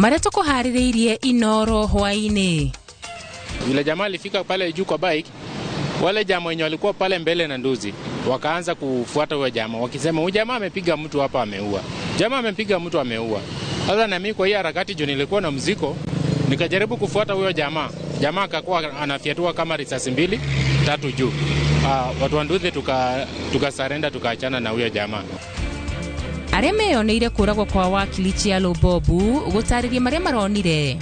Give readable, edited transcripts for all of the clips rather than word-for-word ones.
Maretoko haririirie Inoro hwaini. Yule jamaa alifika pale juu kwa bike, wale jamaa wenye walikuwa pale mbele na nduzi wakaanza kufuata huyo jamaa wakisema huyu jamaa amepiga mtu hapa ameua. Jamaa amepiga mtu ameua. Sasa na mimi kwa hiyo harakati juu nilikuwa na mziko, nikajaribu kufuata huyo jamaa. Jamaa akakuwa anafiatua kama risasi 2-3 juu. Watu wa nduthi tukasarenda tukaachana na huyo jamaa. Areme yoneire kuragwa kwa wakili Chialo Bobu gutaririe maria maronire.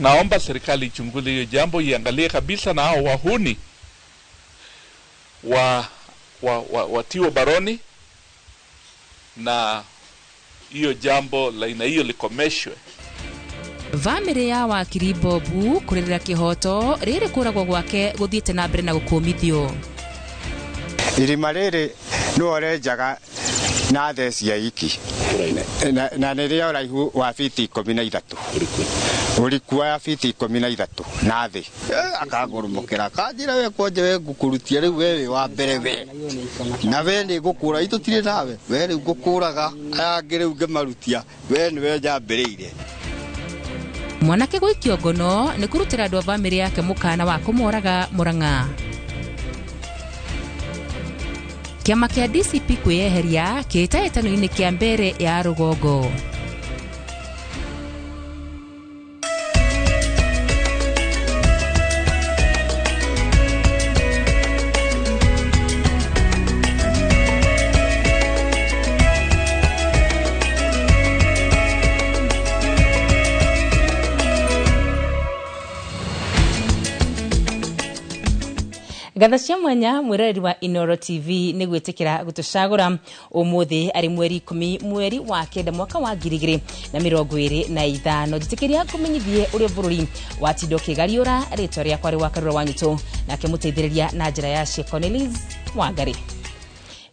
Naomba serikali ichunguze hiyo jambo, iangalie kabisa na hao wahuni watiwa baroni na hiyo jambo laina hiyo likomeshwe. Family ya wakili Bobu kurerera kihoto riri kuragwa gwake guthiete na mbere na gukumithio. Irima riri no rejaga na theci ya iki na niria uraihu wa fiti 13 ulikuwa ya fiti 13 na thi akagurumukira kanjira we konje we ngukurutia riu wewe wa mbere we na we ni ngukura itutire nawe we riu ngukuraga ayangire riu ngemarutia we ni we njambiriire. Mwanake gwikio ngono ni kurutira andu a family yake mukana wa kumuoraga Murang'a. Kiama kia DCP kweyeheria kitaetano-ini kia mbere ya Rugongo. Gathacia mwanya mwireri wa Inoro TV ni gwitikira gutucagura umuthi ari mweri 10 mweri wa kenda mwaka wa 2025 jitikiria kumenyithie uri bururi wa tindo kigariura ritwa ria kwari wa karura wanyito na kemuteithiriria na njira ya Cornelius Wangari.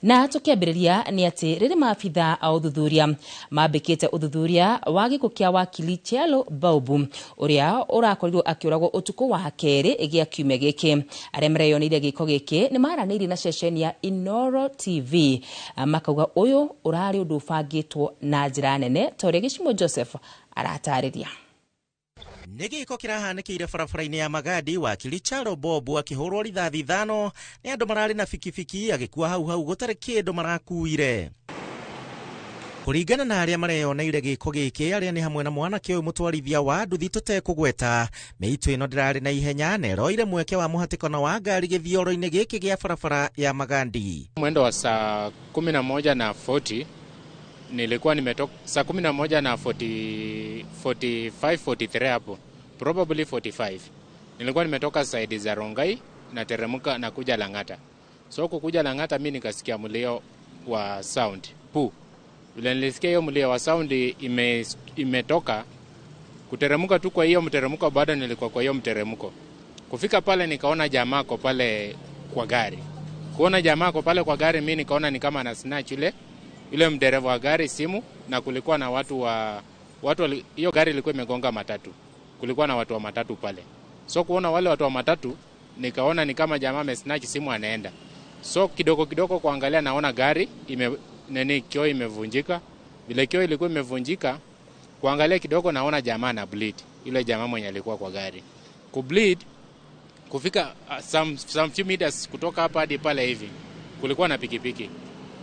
Na tukiambiriria ni ati riri maabitha a uthuthuria mambikite uthuthuria wa giko kia wakili Chialo Bobu uria urakorirwo akiuragwo utuku wa keri igia kiumia giki. Aria mareyonire giko giki ni maranĩirie na ceceni ya Inoro TV makauga uyu urari undu bangitwo na njira nene toria Gicimo Joseph aratariria. Nigiko kirahanikire barabara-ini ya Magadi wakili Chialo Bobu akihurwo rithathi 5 ni andu marari na fikifiki agikua hau gutari kindu marakuire. Kuringana na aria mareyoneire giko giki aria ni hamwe na mwanake uyu mutwarithia wa nduthi tutekugweta meitu ino ndirari na ihenya neroire mweke wa muhatikono wa ngari githioro-ini giki gia barabara ya Magadi. Mwendo wa saa 11:40 nilikuwa nimetoka saa 11:45 hapo, probably 45. Nilikuwa nimetoka side za Rongai na teremuka na kuja Lang'ata. So kukuja Lang'ata mimi nikasikia mlio wa sound pu. Vile nilisikia hiyo mlio wa sound imetoka kuteremuka tu, kwa hiyo mteremuko bado nilikuwa kwa hiyo mteremuko. Kufika pale nikaona jamaa kwa pale kwa gari. Kuona jamaa kwa pale kwa gari mimi nikaona ni kama ana snatch yule mdereva wa gari simu, na kulikuwa na watu hiyo gari ilikuwa imegonga matatu. Kulikuwa na watu wa matatu pale. So kuona wale watu wa matatu nikaona ni kama jamaa amesnatch simu anaenda. So kidogo kuangalia naona gari kioo imevunjika. Vile kioo ilikuwa imevunjika, kuangalia kidogo naona jamaa na bleed. Ile jamaa mwenye alikuwa kwa gari. Kubleed kufika some few meters kutoka hapa hadi pale hivi. Kulikuwa na pikipiki.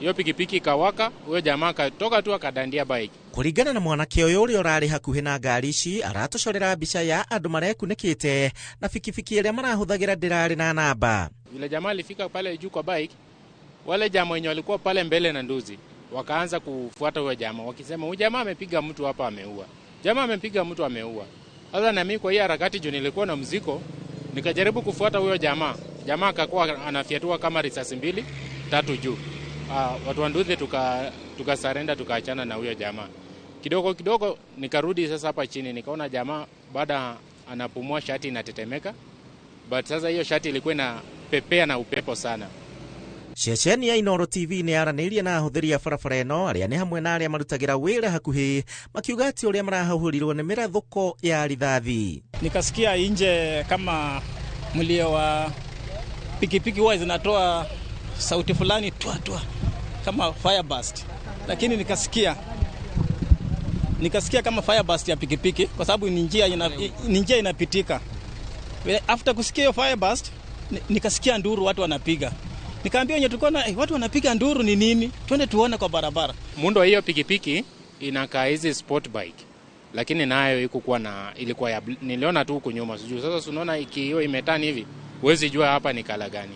Hiyo pikipiki kawaka, huyo jamaa katoka tu akadandia bike. Kuringana na mwanake uyu uri urari hakuhi na ngari ici aratocorera mbica ya andu marekunikite na fikifiki iria marahuthagira ndirari na namba. Yule jamaa alifika pale juu kwa bike, wale jamaa wenye walikuwa pale mbele na nduzi wakaanza kufuata huyo jamaa wakisema huyu jamaa amepiga mtu hapa ameua. Jamaa amepiga mtu ameua. Sasa na mimi kwa hiyo harakati juu nilikuwa na mziko, nikajaribu kufuata huyo jamaa. Jamaa akakuwa anafiatua kama risasi 2-3 juu. Watu wa nduthi tukasarenda tukaachana na huyo jamaa. Kidogo nikarudi sasa hapa chini, nikaona jamaa baada anapumua shati inatetemeka. But sasa hiyo shati ilikuwa inapepea na upepo sana. Ceceni ya Inoro TV ni aranĩirie na ahũthĩri a barabara ĩno arĩa nĩ hamwe na arĩa marutagira wĩra hakuhĩ makiuga atĩ ũrĩa marahuhurirwo nĩ mĩrathũko ya rithathi. Nikasikia nje kama mlio wa pikipiki huwa zinatoa sauti fulani tua kama fire burst, lakini nikasikia nikasikia kama fire burst ya pikipiki kwa sababu ni njia inapitika. After kusikia hiyo fire burst nikasikia nduru watu wanapiga. Nikaambia wenye tulikuwa na watu wanapiga nduru ni nini? Twende tuone kwa barabara. Muundo hiyo pikipiki inakaa hizi sport bike. Lakini nayo ilikuwa ya niliona tu huko nyuma sijui. Sasa unaona hiyo imetani hivi. Huwezi jua hapa ni kala gani.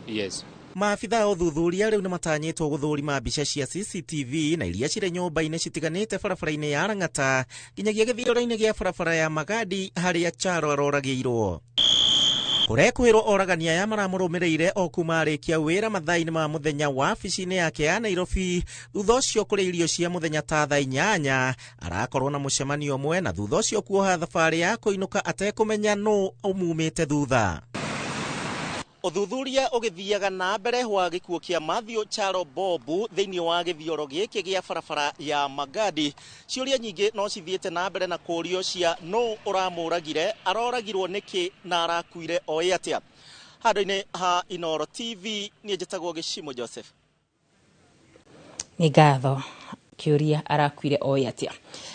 Yes. Maabitha uthuthuria riu nimatanyitwo guthurima mbica cia CCTV na iria cire nyumba-ini citiganite barabara-ini ya Lang'ata nginyagia githiũra-ini gia barabara ya Magadi haria Charo aroragirwo. Kurekwirwo oragania ya maramũrũmĩrĩire o kuma arĩkia wĩra mathaa-inĩ ma mũthenya wa wabici-inĩ yake ya Nairobi. Thutha ũcio kũrĩ irio cia mũthenya ta thaa 8 arakorwo na mũcemanio ũmwe na thutha ũcio kuoha thabarĩ ya kũinũka atekũmenya nũ umumĩte thutha. Uthuthuria ũgĩthiaga na mbere wa gĩkuũ kĩa Matthew Charo Bobu thĩinĩ wa gĩthioro gĩkĩ gĩa barabara ya Magadi. Ciũria nyingĩ no cithiĩte na mbere na kũũrio cia nũ ũramũragire, aroragirwo nĩkĩ na arakuire oĩ atĩa. Handũ-inĩ ha Inooro TV niĩ njĩtagwo Gĩcimo Joseph. Nĩ ngatho kiuria arakuire oĩ atĩa.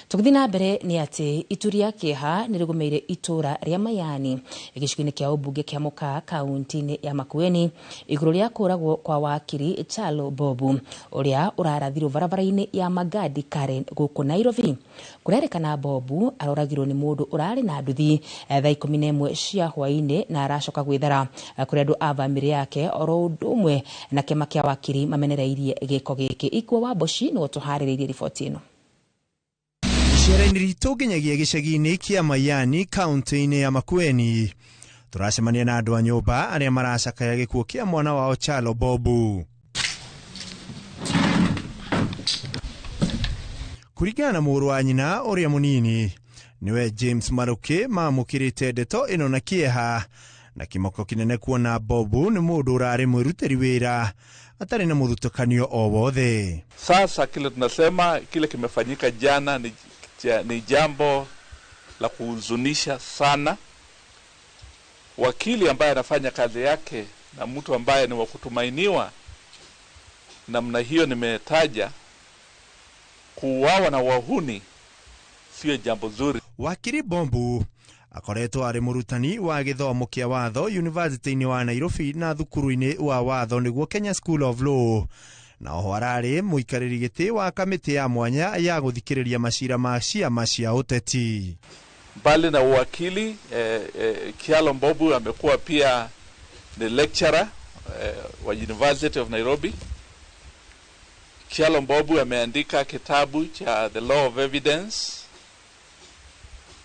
Tukithi na mbere nĩ atĩ ituria kĩeha nĩ rĩgũmĩire itura rĩa Mayani gĩcigo-inĩ kĩa ũmbunge kĩa Mũka kaunti-inĩ ya Makueni igũrũ rĩa kũragwo kwa wakiri Charo Bobu ũrĩa ũrarathirwo barabara-inĩ ya Magadi Karen gũkũ Nairobi. Kũrerĩkana Bobu aroragirwo nĩ mũndũ ũrarĩ na nduthi thaa 11 cia hwaĩ-inĩ na aracoka gwĩthara kũrĩ andũ a bamĩrĩ yake oro ũndũ ũmwe na kĩama kĩa wakiri mamenereirie gĩko gĩkĩ. Ikuo wa Boshi nĩ gũtũharĩrĩirie riboti ĩno. Icera-inĩ ritũ nginyagia gĩcagi-inĩ kĩa Mayani kaunti-inĩ ya Makueni turacemania na andũ a nyũmba arĩa maracakaya gĩkuũ kĩa mwana wao Charo Bobu. Kũringana na mũrũ wa nyina ũrĩa mũnini niwe James Maruki mamũkĩrĩte ndeto ĩno na kĩeha na kĩmoko kĩnene kuona Bobu nĩ mũndũ ũrarĩ mwĩrutĩri wĩra atarĩ na mũthutũkanio o wothe. Sasa kile tunasema kile kimefanyika jana ni jambo la kuhuzunisha sana. Wakili ambaye anafanya kazi yake na mtu ambaye ni wa kutumainiwa namna hiyo nimetaja, kuuawa na wahuni sio jambo zuri. Wakili Bobu akoretwo arĩ mũrutani wa gĩthomo kĩa watho University-inĩ wa Nairobi na thukuru-inĩ wa watho nĩguo Kenya School of Law, na oho ararĩ mũikarĩri gĩtĩ wa kamĩtĩ ya mwanya ya gũthikĩrĩria macira ma ciama cia ũteti. Mbali na uwakili, Charo Bobu amekuwa pia ni lecturer wa University of Nairobi. Charo Bobu ameandika kitabu cha The Law of Evidence.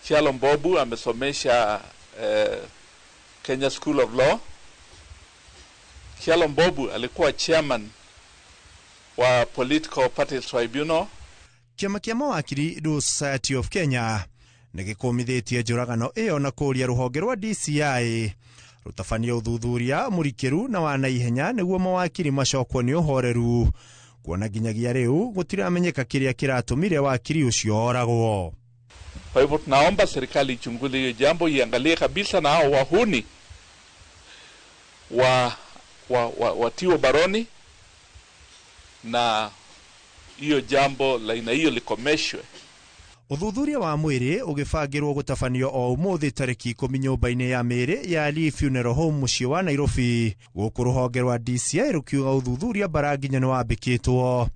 Charo Bobu amesomesha Kenya School of Law. Charo Bobu alikuwa chairman wa Political Parties Tribunal. Kĩama kĩa mawakiri Law Society of Kenya nĩgĩkũmithĩtie njũragano ĩyo na kũũria rũhonge rwa DCI rũtabanie ũthuthuria mũrikĩru na wa naihenya nĩguo mawakiri macokwo nĩ ũhoreru, kuona nginyagia rĩu gũtiramenyeka kĩrĩa kĩratũmire wakiri ũcio oragwo. Kwa hivyo tunaomba serikali ichunguze hiyo jambo, iangalie kabisa na hao wahuni watiwa baroni na hiyo jambo la aina hiyo likomeshwe. Uthuthuria wa mwĩrĩ ũgĩbangĩrwo gũtabanio o ũmũthĩ tarĩki 10 nyũmba-inĩ ya mĩĩrĩ ya Lee Funeral Home mũciĩ wa Nairobi, gũkũ rũhonge rwa DCI rũkiuga ũthuthuria baranginya nĩ wambĩkĩtwo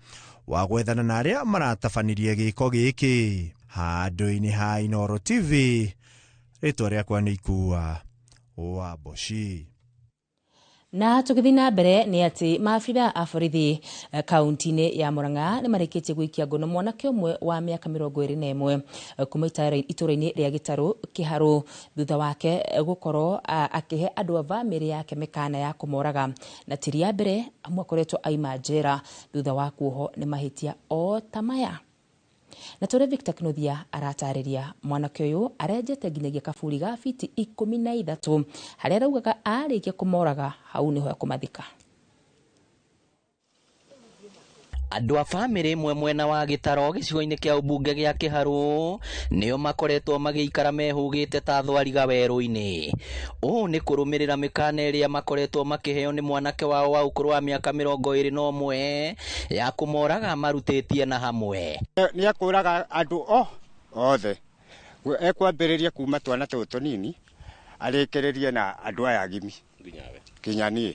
wa gwethana na arĩa maratabanirie gĩko gĩkĩ. Handũ-inĩ ha Inooro TV, rĩtwa rĩakwa nĩ Ikua wa Boshi. Na tukithi na mbere nĩ atĩ maabitha a borithi kaunti-inĩ ya Murang'a nĩ marĩkĩtie gũikia ngono mwanake ũmwe wa mĩaka 21 kuma itũra-inĩ rĩa Gĩtarũ Kĩharũ thutha wake gũkorwo akĩhe andũ a bamĩrĩ yake mĩkana ya kũmoraga, na ti rĩa mbere amwe akoretwo aima njera thutha wa kuohwo nĩ mahĩtia o ta maya. Na tũrĩ Victor Kĩnuthia aratarĩria mwanake ũyũ arenjete nginyagia kaburi ga fiti 13 harĩa araugaga arĩkia kũmoraga hau nĩho ekũmathika. Andũ a bamĩrĩ ĩmwe mwena wa Gĩtaro gĩcigo-inĩ kĩa ũmbunge gĩa Kĩharũ nĩo makoretwo magĩikara mehũgĩte ta thwariga werũ-inĩ. Ũũ nĩ kũrũmĩrĩra mĩkana ĩrĩa makoretwo makĩheo nĩ mwanake wao wa ũkũrũ wa mĩaka 21 ya kũmoraga marutĩtie na hamwe. Nĩ akũraga andũ othe. Ekwambĩrĩria kuma twana tũtũ nini arĩkĩrĩrie na andũ aya agimi kinya niĩ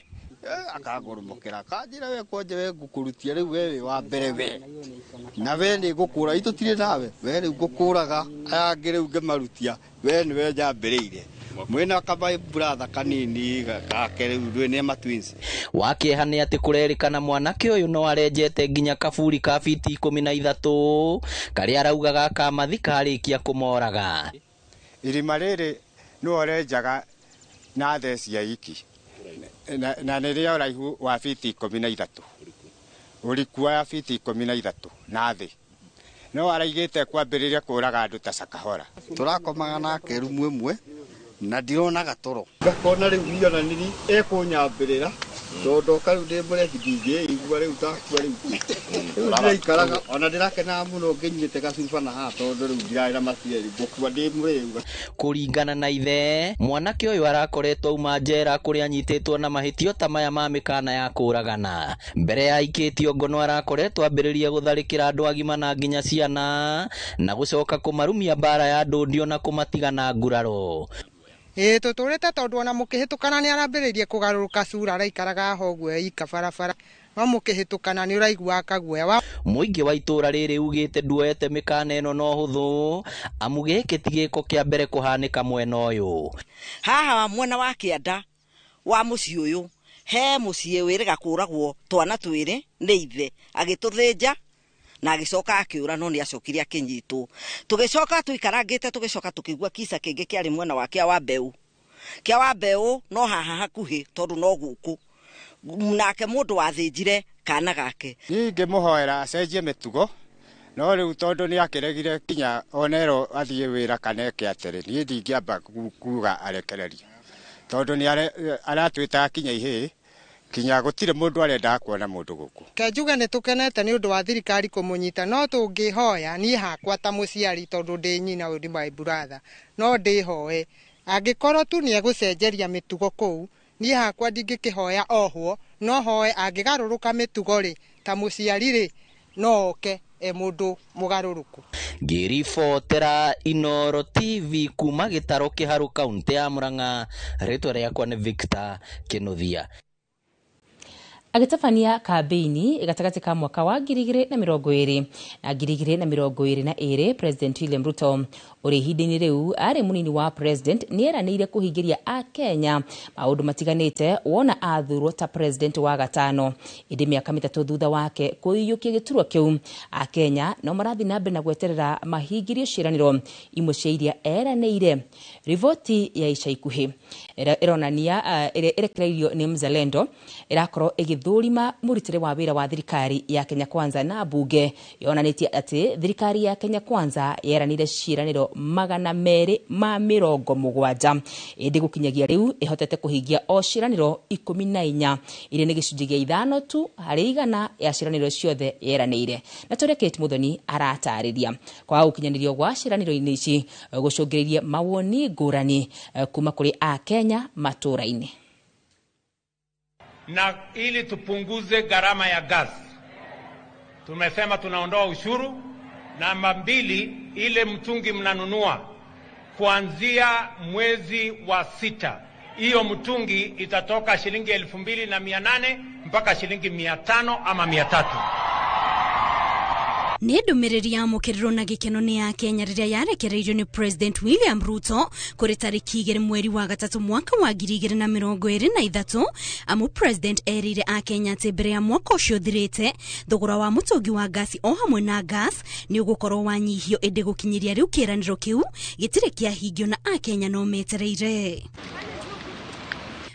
akagoromokera kanjira we kwanje we ngukurutia riu we wa mbere we na we ni ngukura itutire nawe we riu ngukuraga aya ngiriu ngemarutia we ni we njambĩrĩire mwena kaba brother kanini gake riu ni ma twins. Wakĩeha nĩ atĩ kũrerĩkana mwanake ũyũ no arenjete nginya kaburi ka biti 13 karĩa araugaga kamathi karĩkia kũmoraga. Irima rĩrĩ no orenjaga na theci ya iki na nĩrĩo ũraihu wa biti 13 ũriku wa biti 13 na thĩ no araigĩte kwambĩrĩria kũraga andũ ta Sakahora. Tũrakomaga nake rumu ĩmwe na ndirona gatoro ngakona rĩu ionaniri ekũnyambĩrĩra ndoka rĩu ndĩmũrehithie igua rĩu takua rĩu ndĩikaraga ona ndĩrakenaga mũno ngĩnyite gacuba na haha tondũ rĩu ndirarĩ na maciari ngũkua ndĩmũrĩu. Kũringana na ithe, mwanake ũyũ arakoretwo auma njera kũrĩa anyitĩtwo na mahĩtio ta maya ma mĩkana ya kũragana. Mbere ya aikĩtio ngono arakoretwo ambĩrĩria gũtharĩkĩra andũ agima na nginya ciana na gũcoka kũmarumia mbara ya ndũndio na kũmatiga na nguraro. Tũtũrĩte tondũ ona mũkĩhĩtũkana nĩ arambĩrĩirie kũgarũrũka cura araikaraga hoguo ika barabara no mũkĩhĩtũkana nĩ ũraigua kaguoya. Mũingĩ wa itũra rĩrĩ ugĩte nduete mĩkana ĩno no hũthũ amu gĩkĩ ti gĩko kĩa mbere kũhanĩka mwena ũyũ. Haha mwena wa Kĩanda wa mũciĩ ũyũ he mũciĩ wĩrĩga kũragwo twana twĩrĩ nĩ ithe agĩtũthĩnja na agĩcoka akĩũra no nĩ acokire akĩnyitwo. Tũgĩcoka tuikarangĩte tũgĩcoka tũkĩigua kisa kĩngĩ kĩarĩ mwena wa Kĩa wa Mbeũ no haha hakuhĩ tondũ no gũkũ nake mũndũ wathĩnjire kana gake. Ngĩmũhoera acenjie mĩtugo no rĩu tondũ nĩ akĩregire kinya onero athiĩ wĩra kana eke atĩrĩ niĩ ndingĩamba kuga arekererio tondũ nĩ aratwĩta kinya ihĩ kinya gũtirĩ mũndũ arenda kuona mũndũ gũkũ. Kenjuge nĩ tũkenete nĩ ũndũ wa thirikari kũmũnyita no tũngĩhoya niĩ hakwa ta mũciari tondũ ndĩ nyina ũyũ my brother no ndĩhoe angĩkorwo tu nĩ egũcenjeria mĩtugo kũu niĩ hakwa ndingĩkĩhoya ohwo no hoe angĩgarũrũka mĩtugo rĩ ta mũciari rĩ no oke mũndũ mũgarũrũku. Ngĩribotera Inooro TV kuma Gĩtaro Kĩharũ kaunti ya Murang'a, rĩtwa rĩakwa nĩ Victor Kĩnuthia. Agĩtabania kambeini gatagatĩ ka mwaka wa 2020 na 2022, President William Ruto ũrĩ ihinda-inĩ rĩu arĩ mũnini wa president nĩeranĩire kũhingĩria Akenya maũndũ matiganĩte wona athurwo ta president wa gatano. Ĩndĩ mĩaka 3 thutha wake kũiyũkia gĩturwa kĩu, Akenya no marathiĩ na mbere na gweterera mahingĩrio ciĩranĩro imwe cia iria eranĩire. Riboti ya ica ikuhĩ ĩronania ĩrekereirio nĩ Mzalendo ĩrakorwo thũrima mũrutĩre wa wĩra wa thirikari ya Kenya Kwanza na bunge yonanĩtie atĩ thirikari ya Kenya Kwanza yeranire ciĩranĩro 270. Ĩndĩ gũkinyagia rĩu ĩhotete kũhingia o ciĩranĩro 14 irĩ nĩ gĩcunjĩ gĩa 5 tu harĩ 100 ya ciĩranĩro ciothe yeranĩire. Na tũrĩa Kate Muthoni aratarĩria kwa ũkinyanĩrio gwa ciĩranĩro-inĩ ici gũcũngĩrĩirie mawoni ngũrani kuma kũrĩ Akenya matũra-inĩ. Na ili tupunguze gharama ya gas, tumesema tunaondoa ushuru. Namba 2, ile mtungi mnanunua kuanzia mwezi wa 6, hiyo mtungi itatoka shilingi 2,800 mpaka shilingi 500 ama 300. Nĩ ndũmĩrĩri ya mũkĩrĩro na gĩkeno nĩ ya Kenya rĩrĩa yarekereirio nĩ President William Ruto kũrĩ tarĩki 2 mweri wa gatatũ mwaka wa 2023, amu President erire Akenya atĩ mbere ya mwaka ũcio thirĩte thogora wa mũtũngi wa gasi o hamwe na gas nĩ ũgũkorwo wanyihio. Ĩndĩ gũkinyĩria rĩu kĩĩranĩro kĩu gĩtirĩ kĩahingio na Akenya no metereire.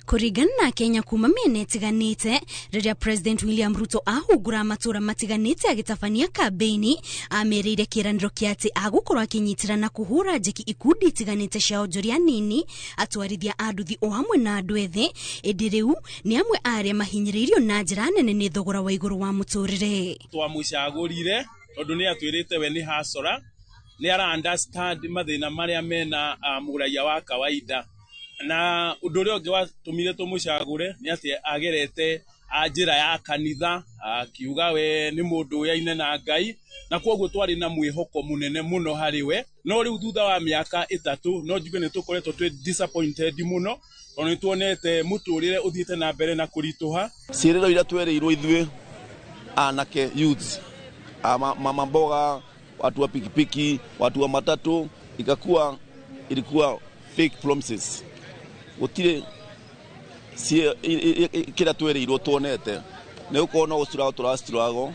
Kuringana na Kenya kuma miene itiganite riria President William Ruto ahungura matura matiganite agitabania kampeni amerire kiraniro kiati agukorwo akinyitirana kuhura njeki ikundi itiganite cia onjoria nini atwarithia anduthi o hamwe na andu ethĩ ĩndĩ rĩu nĩ amwe aria mahinyĩrĩirio na njĩra nene nĩ thogora wa igũrũ wa mũtũrĩre. Twamucagũrire tondu nĩ atwĩrĩte we nĩ hasora nĩ ara understand mathĩna marĩa mena mũraia wa kawaida na ũndũ ũrĩa ũngĩ watũmire tũmũcagũre nĩ atĩ agerete njĩra ya kanitha akiuga we nĩ mũndũ ũyaine na Ngai na kwoguo twarĩ na mwĩhoko mũnene mũno harĩ we no rĩu thutha wa mĩaka 3 no njuge nĩ tũkoretwo twĩ disappointed mũno tondũ nĩ tuonete mũtũrĩre ũthiĩte na mbere na kũritũha. Ciĩrĩro iria twereirwo ithuĩ anake youths mama mboga watu wa pikipiki watu wa matatu ilikuwa fake promises. Gutire kira twereirwo tuonete nĩ ukoona gũcura turaciturago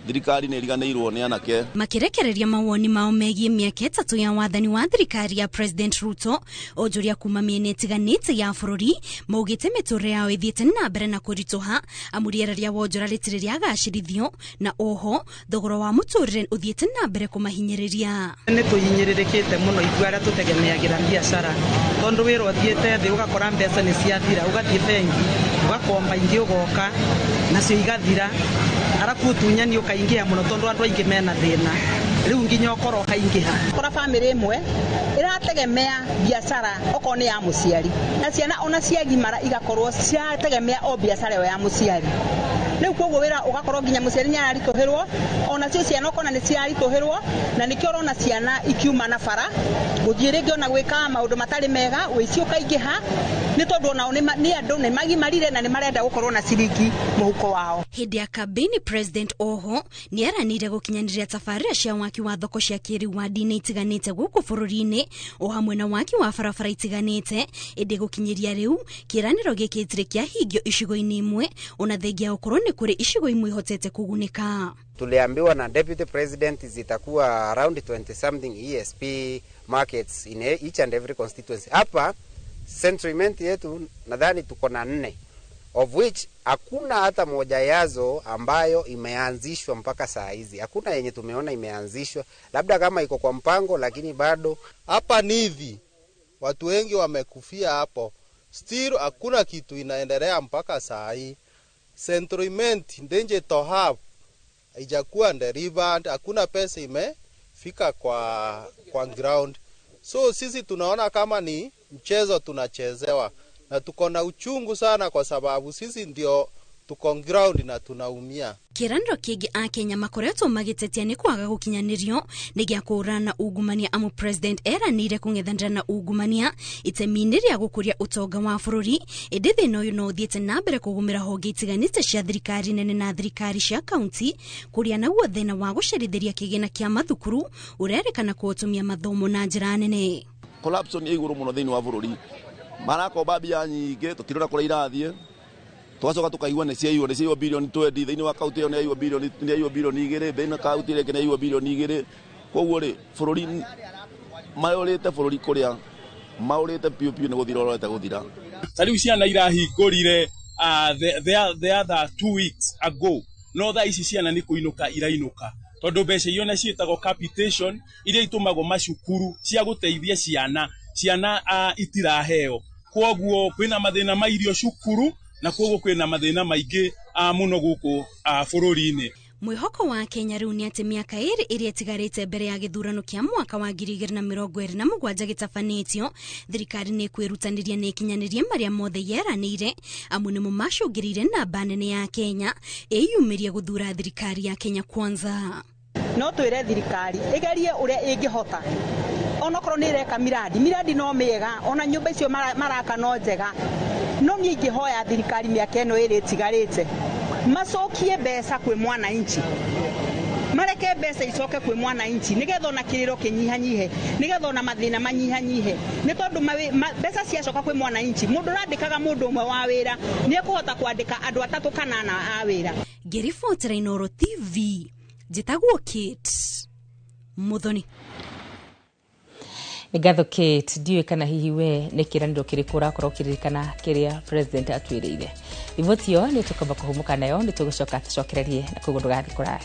thirikari nĩ iriganĩirwo nĩ anake. Makirekereria mawoni mao megiĩ mĩaka 3 ya wathani wa thirikari ya President Ruto onjoria kuma mĩena ĩtiganĩte ya bũrũri maugĩte mĩtũrĩre yao ĩthiĩte na mbere na kũritũha amũrĩararia wonjora rĩtirĩ rĩagacĩrithio na oho thogora wa mũtũrĩre ũthiĩte na mbere kũmahinyĩrĩria. Nĩ tũhinyĩrĩrĩkĩte mũno ithuĩ arĩa tũtegemeagĩra biacara tondũ wĩra ũthiĩte thĩ ũgakora mbeca nĩ ciathira ũgathiĩ bengi ũgakomba ingĩ ũgoka nacio igathira arafu tunyani ukaingia muno tondu andu aingi mena thina riu nginya ukoro kaingiha kora family imwe irategemea biashara oko ni ya muciari na ciana ona ciagimara igakorwo ciategemea o biashara ya muciari riu kwoguo wira ugakorwo nginya muciari ni araritoherwo ona cio ciana okona ni ciaritoherwo na nikio urona ciana ikiuma na bara guthie ringi ona gwika maundu matari mega wici ukaingiha ni tondu ona ni andu ni magimarire na ni marenda gukorwo na ciringi muhuko wao. Hindi ya kampeni President oho ni aranire gukinyanĩria tabarĩra cia waki wa thoko cia kĩrĩu wa ndini itiganĩte gũkũ bũrũri-inĩ o hamwe na waki wa barabara itiganĩte ĩndĩ gũkinyĩria rĩu kĩranĩro gĩkĩ gĩtirĩ kĩahingio icigo-inĩ imwe ona thengia gũkorwo nĩ kũrĩ icigo imwe ihotete kugunĩka. Tuliambiwa na Deputy President zitakuwa around 20 something ESP markets in each and every constituency. Hapa centriment yetu nadhani tuko na 4 of which hakuna hata moja yazo ambayo imeanzishwa mpaka saa hizi. Hakuna yenye tumeona imeanzishwa, labda kama iko kwa mpango, lakini bado hapa ni hivi. Watu wengi wamekufia hapo, still hakuna kitu inaendelea mpaka saa hii. Centriment ndenje to have haijakuwa delivered, hakuna pesa imefika kwa ground. So sisi tunaona kama ni mchezo tunachezewa. Na tuko na uchungu sana kwa sababu sisi ndio tuko ground na tunaumia. Kiraniro kingi a Kenya makoretwo magitetia ni kwaga gukinyanĩrio nĩ gĩa kũrana ungumania amu President eranire kũng'ethanĩra na ungumania itemi-inĩ rĩa gũkũria ũtonga wa bũrũri ĩndĩ thĩna ũyũ no ũthiĩte na mbere kũgũmĩra honge itiganĩte cia thirikari nene na thirikari cia kaunti kũrĩa naguo thĩna wa gũcerithĩria kĩgĩna kĩa mathukuru ũrerĩkana kũũtumia mathomo na njĩra nene. Corruption ĩ igũrũ mũno thĩinĩ wa bũrũri. Marakomba mbia nyingĩ tutirona kũrĩa irathiĩ twacoka tukaigua nĩ ciaiywo bilioni 20 thĩinĩ wa kaunti ĩyo nĩ yaiywo bilioni 2 thĩinĩ wa kaunti ĩngĩ nĩ yaiywo bilioni 2 koguo rĩ bũrũri maũrĩte bũrũri kũrĩa maũrĩte piu nĩ gũthira Tariu ciana irahingũrire the other 2 weeks ago no tha ici ciana nĩ kũinũka irainuka tondu mbeca iyo na ciĩtagwo capitation iria itumagwo macukuru cia gũteithia ciana itiraheo kwoguo kwĩna mathĩna ma irio cukuru na kwoguo kwĩna mathĩna maingĩ mũno gũkũ bũrũri-inĩ. Mwĩhoko wa Kenya rĩu nĩ atĩ mĩaka ĩrĩ ĩrĩa ĩtigarĩte mbere ya gĩthurano kĩa mwaka wa 2027 gĩtabanĩtio thirikari nĩ kwĩrutanĩria na ikinyanĩrie marĩa mothe yeranĩire amu nĩmo macũngĩrĩire namba nene ya Kenya ĩyumĩrie gũthura thirikari ya Kenya Kwanza. No twĩre thirikari ĩgerie ũrĩa ĩngĩhota onokorwo nĩ ireka miradi no mĩega ona nyũmba icio maraka no njega no niĩ ingĩhoya thirikari mĩaka ĩno ĩrĩ ĩtigarĩte macokie mbeca kwĩ mwananchi mareke mbeca icoke kwĩ mwananchi nigetha ona kiriro kinyihanyihe nigetha ona mathina manyihanyihe ni tondu mbeca ciacoka kwĩ mwananchi mundu randikaga mundu umwe wa wira ni ekuhota kwandika andu 3 kana 4 a wira. Gerifotera Inoro TV jitagwo Kate Muthoni. Nĩ ngatho Kate, ndiũĩ kana hihi we nĩ kĩranĩro kĩrĩkũ ũrakorwo ũkĩririkana kĩrĩa president atwĩrĩire. Riboti ĩyo nĩ tũkamba kũhũmũka nayo, nĩ tũgũcoka tũcokererie na koguo ndũgathiĩ kũraya.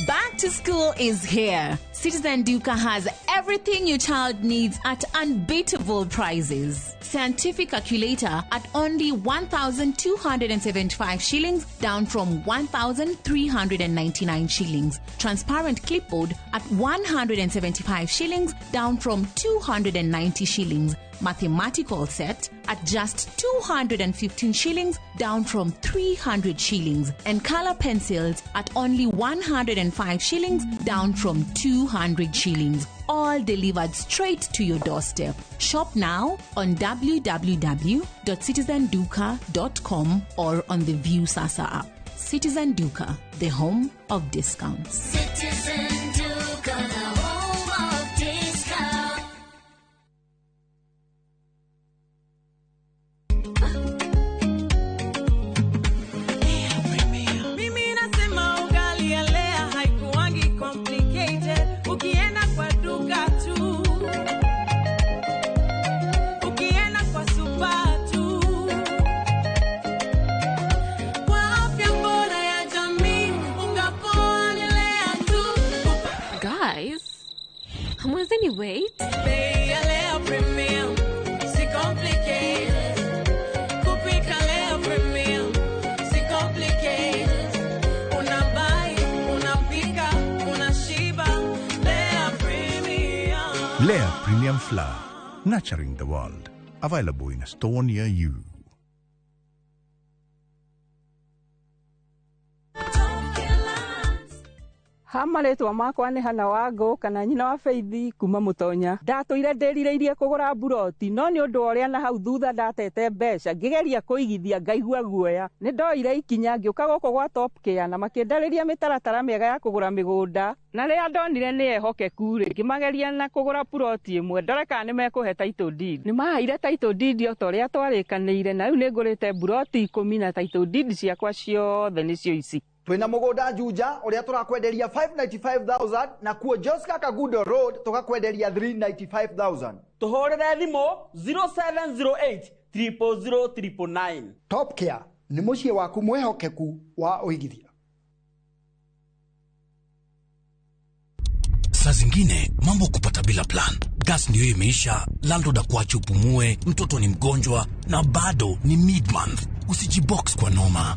Back to school is here. Citizen Duka has everything your child needs at unbeatable prices. Scientific calculator at only 1,275 shillings, down from 1,399 shillings. Transparent clipboard at 175 shillings, down from 290 shillings. Mathematical set at just 215 shillings, down from 300 shillings. And color pencils at only 105 shillings, down from 200 shillings. All delivered straight to your doorstep. Shop now on www.citizenduka.com or on the View Sasa app. Citizen Duka, the home of discounts. Citizen Duka, the home of discounts. Mimi nasema ugali ya lea haikuwangi complicated. Ukienda kwa duka tu, ukienda kwa supa tu, kwa afya bora ya jamii, ungapoa ni lea tu. Guys, hamwezeni wait? Bei ya lea premium, si complicated. Kupika lea premium, si complicated. Unabai, unapika, unashiba, lea premium. Lea Premium Flour, nurturing the world. Available in a store near you. Hamaretwa makwa nĩ Hana Wango kana nyina wa Feithi kuma Mutonya. Ndatũire ndĩrirĩirie kũgũra buroti, no nĩ ũndũ ũrĩa na hau thutha ndatete mbeca ngĩgeria kũigithia ngaigua guoya. Nĩ ndoire ikinya ngĩũka gũkũ gwa Top Care na makĩndarĩria mĩtaratara mĩega ya kũgũra mĩgũnda. Na rĩrĩa ndonire nĩ ehokeku rĩ, ngĩmageria na kũgũra buroti ĩmwe ndore kana nĩ mekũhe title deed. Nĩ maheire title deed o ta ũrĩa twarĩkanĩire, na rĩu nĩ ngũrĩte buroti 10 na title deed ciakwa ciothe nĩcio ici. Twina mũgũnda Juja ũrĩa tũrakwenderia 595,000 na kuo Joska Kagudo Road tũgakwenderia 395,000. Tũhũrĩre thimũ 0708 000 Top Care nĩ mũciĩ waku mwĩhokeku wa ũigithia. Saa zingine mambo kupata bila plan. Gas ndiyo imeisha, landlord akuache upumue, mtoto ni mgonjwa na bado ni mid-month. Usijibox kwa noma.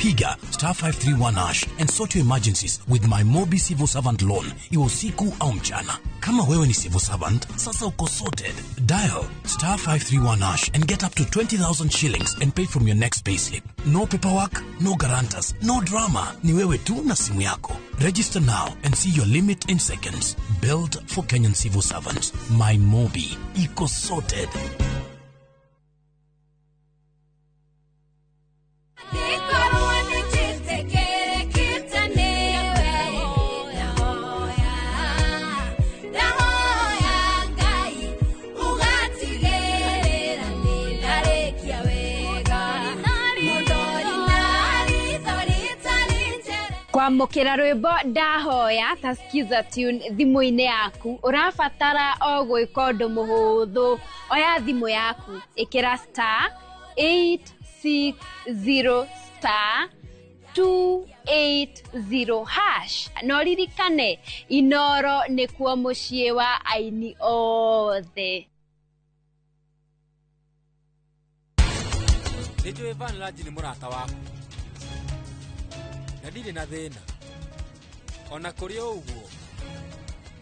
Piga *531# and sort your emergencies with my Mobi Civil Servant Loan, iwe usiku au mchana. Kama wewe ni civil servant, sasa uko sorted. Dial *531# and get up to 20,000 shillings and pay from your next payslip. No paperwork, no guarantors, no drama. Ni wewe tu na simu yako. Register now and see your limit in seconds. Built for Kenyan civil servants. My Mobi, iko sorted. Kwamũkĩra rwĩmbo ndahoya ta skiza tune thimũ-inĩ yaku ũrabatara o gwĩka ũndũ mũhũthũ. Oya thimũ yaku ĩkĩra *860 *280# na ũririkane Inoro nĩkuo mũciĩ wa aini othe. Nĩnjũĩ Van Lanji nĩ mũrata waku na ndirĩ na thĩna, ona kũrĩ o ũguo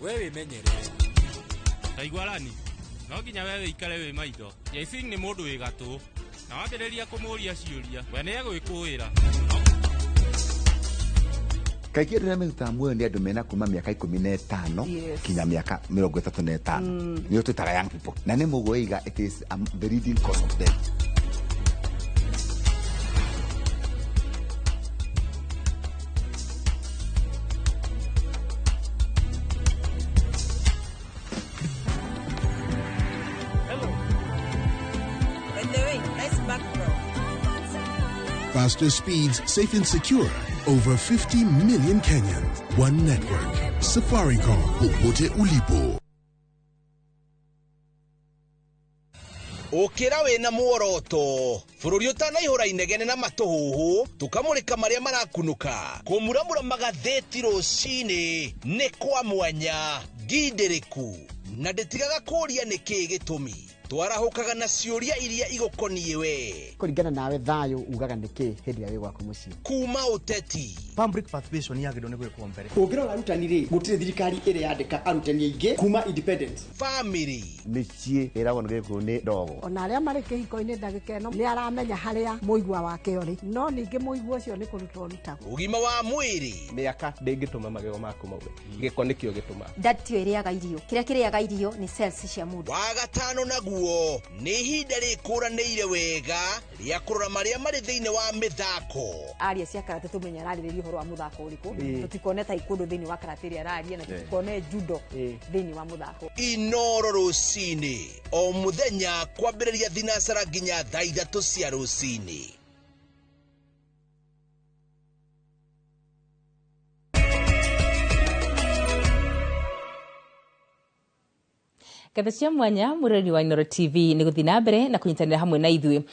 we wĩmenyerere. Ndaigua Rani, no nginya we wĩikare wĩ maitho. Jaifing nĩ mũndũ wĩ gatũ, na wambĩrĩria kũmũũria ciũria we nĩ egwĩkũĩra. Kaingĩ rĩrĩa mĩrutaga muoyo nĩ andũ mena kuma mĩaka 15 kinya mĩaka 35 nĩo twĩtaga young people, na nĩ mũgũiga it is the leading cause of death. Faster speeds, safe and secure. Over 50 million Kenyans. One network. Safaricom. Popote ulipo. Ukira wina muoroto bururi utanaihura inegene na matuhuhu tukamurika maria marakunuka kumuramura magatheti rucini ni kwa mwanya ngindiriku na nditigaga kuria niki gitumi twarahukaga na ciuria iria igukoniye we kuringana nawe thayo ugaga niki hindi ya wigwaku mucii kuma uteti public participation yagirwo ni gwikwo mbere ungirora arutani ri gutire thirikari iri yandika arutani aingi kuma independent family micie iragwo ngiku ni ndogo ona aria mari kihiko-ini ndagika ino ni aramenya haria muigwa wake uri no ningi muigwa ucio ni kurutwo rutagwo ugima wa mwiri miaka ndingituma magego maku mauwe giko nikio gituma ndatio iriaga irio kiria kiriaga irio ni cells cia mundu wa gatano naguo ni ihinda rikuranĩire wega rĩa kũrora marĩa marĩ thĩinĩ wa mĩthako aria cia karate tumenya ararĩrĩria ũhoro wa mũthako ũrĩkũ tutikone taekwondo thĩinĩ wa karate ĩrĩa araria na tutikone judo thĩinĩ wa mũthako Inoro rũcinĩ o mũthenya kwambĩrĩria thinacara nginya thaa 3 cia rũcinĩ. Gathe cia mwanya murori wa Inoro TV ni guthi na mbere na kunyitanira hamwe na ithui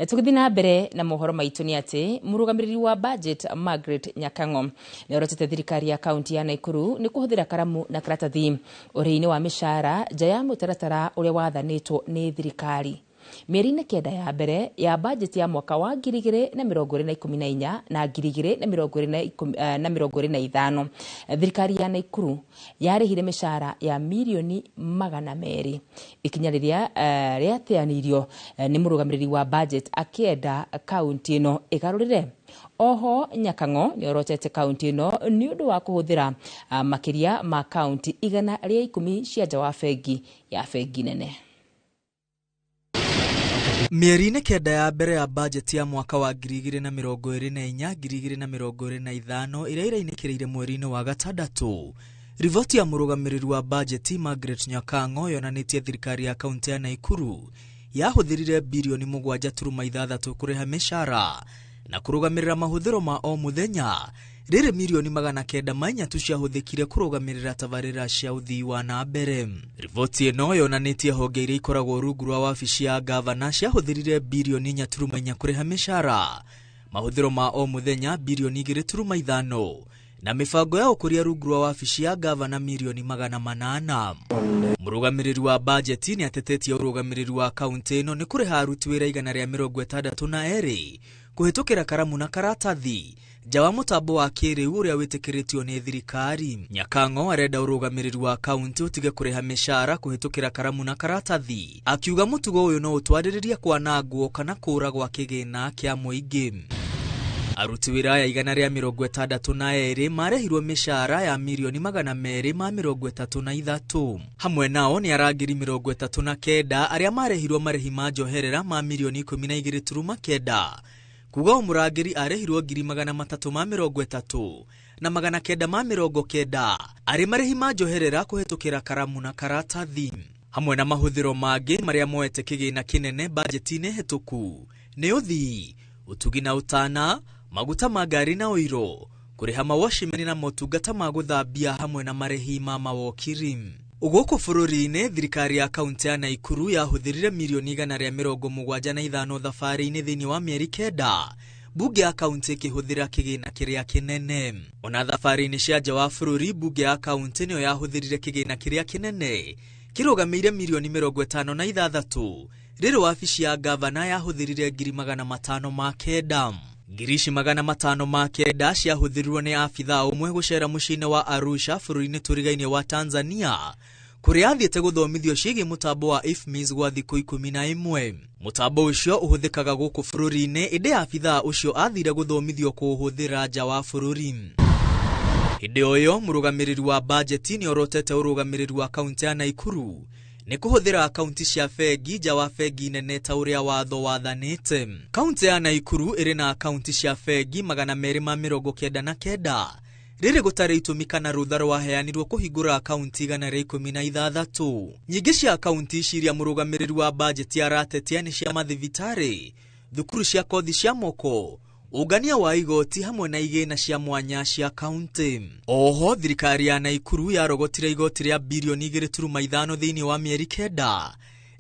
tuguthi na mbere na mohoro maitu ni ati murugamiriri wa budget Margaret Nyakango ni orotete thirikari ya kaunti ya Naikuru ni kuhuthira karamu na karatathi uriini wa mishara jaya mutaratara uria wathanitwo ni thirikari mieri-inĩ kenda ya mbere ya budget ya mwaka wa 2024 na 2025 thirikari ya Naikuru yarĩhire mĩcara ya mirioni 200 ikinya rĩrĩa rĩateanirio nĩ mũrũgamĩrĩri wa budget akienda kaunti ĩno ĩgarũrĩre. Oho Nyakango nĩ orotete kaunti ĩno nĩ ũndũ wa kũhũthĩra makĩria ma kaunti 110 cia nja wa bengi ya bengi nene. Mieri-inĩ kenda ya mbere ya budget ya mwaka wa 2024-2025 iria irainĩkĩrĩire mweri-inĩ wa gatandatũ. Riboti ya mũrũgamĩrĩri wa budget Margaret Nyakango yonanĩtie thirikari ya kaunti ya Naikuru yahũthĩrire birioni 7.6 kũrĩha mĩcara na kũrũgamĩrĩra mahũthĩro ma o mũthenya. Rĩrĩ milioni 904 ciahũthĩkire kũrũgamĩrĩra tabarĩra cia ũthii wa na mbere. Riboti ĩno yonanĩtie honge iria ikoragwo rungu rwa wabici ya gavana ciahũthĩrire birioni 4.4 kũrĩha mĩcara, mahũthĩro ma o mũthenya birioni 2.5 na mĩbango ya ũkũria rungu rwa wabici ya gavana milioni 800. Mũrũgamĩrĩri wa budget nĩ atetetie ũrũgamĩrĩri wa kaunti ĩno nĩ kũrĩha aruti wĩra 162 kũhĩtũkĩra karamu na karatathi nja wa mũtambo wa kĩrĩu ũrĩa wĩtĩkĩrĩtio nĩ thirikari. Nyakango arenda ũrũgamĩrĩri wa kaunti ũtige kũrĩha mĩcara kũhĩtũkĩra karamu na karatathi, akiuga mũtugo ũyũ no ũtwarĩrĩria kwanangwo kana kũũra gwa kĩgĩna kĩa mũingĩ. Aruti wĩra aya 162 marehirwo mĩcara ya milioni 233 hamwe nao nĩ arangĩri 39 arĩa marehirwo marĩhi ma njoherera ma milioni 12.9 kuga ũmũrangĩri arehirwo 330 na 990 arĩ marĩhi ma njoherera kũhĩtũkĩra karamu na karatathi hamwe na mahũthĩro mangĩ marĩa moete kĩgĩna kĩnene budget-inĩ hetũku nĩ ũthii, ũtugi na ũtana, maguta ma ngari na ũiro, kũrĩha mawashimeni na motungata ma gũthambia hamwe na marĩhi ma mawokiri. Ugũkũ bũrũri-inĩ thirikari ya kaunti ya Naikuru yahũthĩrire milioni 175 thabarĩ-inĩ thĩinĩ wa mĩeri kenda, bunge ya kaunti ĩkĩhũthĩra kĩgĩna kĩrĩa kĩnene. Ona thabarĩ-inĩ cia nja wa bũrũri bunge ya kaunti nĩyo yahũthĩrire kĩgĩna kĩrĩa kĩnene kĩrũgamĩire milioni 56, rĩrĩ wabici ya gavana yahũthĩrire 509. 509 ciahũthĩrirwo nĩ abithaa ũmwe gũcera mũciĩ-inĩ wa Arusha bũrũri-inĩ tũrigainie wa Tanzania kũrĩa athiĩte gũthomithio ciĩgiĩ mũtambo wa IFMIS gwa thikũ 11. Mũtambo ũcio ũhũthĩkaga gũkũ bũrũri-inĩ, ĩndĩ abithaa ũcio athire gũthomithio kũũhũthĩra nja wa bũrũri. Hĩndĩ ũyũ mũrũgamĩrĩri wa budget nĩ orotete ũrũgamĩrĩri wa kaunti ya Naikuru nĩ kũhũthĩra akaunti cia bengi nja wa bengi nene ta ũrĩa watho wathanĩte. Kaunti ya Naikuru ĩrĩ na akaunti cia bengi 299, rĩrĩ gũtarĩ itũmi kana rũtha rwaheanirwo kũhingũra akaunti 116. Nyingĩ cia akaunti ici iria mũrũgamĩrĩri wa budget aratetia nĩ cia mathibitarĩ, thukuru cia kothi cia moko, ungania wa igoti hamwe na igina cia mwanya cia kaunti. Oho thirikari ya Naikuru yarogotire igoti ria bilioni 2.5 thiini wa mieri 9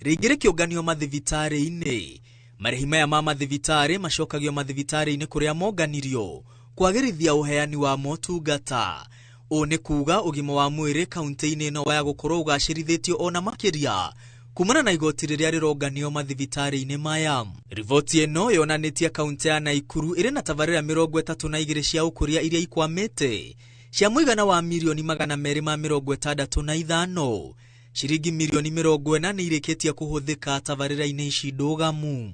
ringire kiunganio mathibitari-ini. Marĩhi maya ma mathibitari macokagio mathibitari-ini kuria monganirio kwagĩrithia uheani wa motungata. O nĩ kuga ũgima wa mwĩrĩ kaunti-inĩ ĩno waya gũkorwo ũgacĩrithĩtio ona makĩria kumana na igoti rĩrĩa rĩronganio mathibitari-inĩ maya. Riboti ĩno yonanĩtie kaunti ya Naikuru ĩrĩ na tabarĩra 32 cia ũkũria iria ikwamĩte cia mũigana wa milioni 265. Shiringi milioni 40 nĩ irĩkĩtie kũhũthĩka tabarĩra-inĩ ici ndũgamu.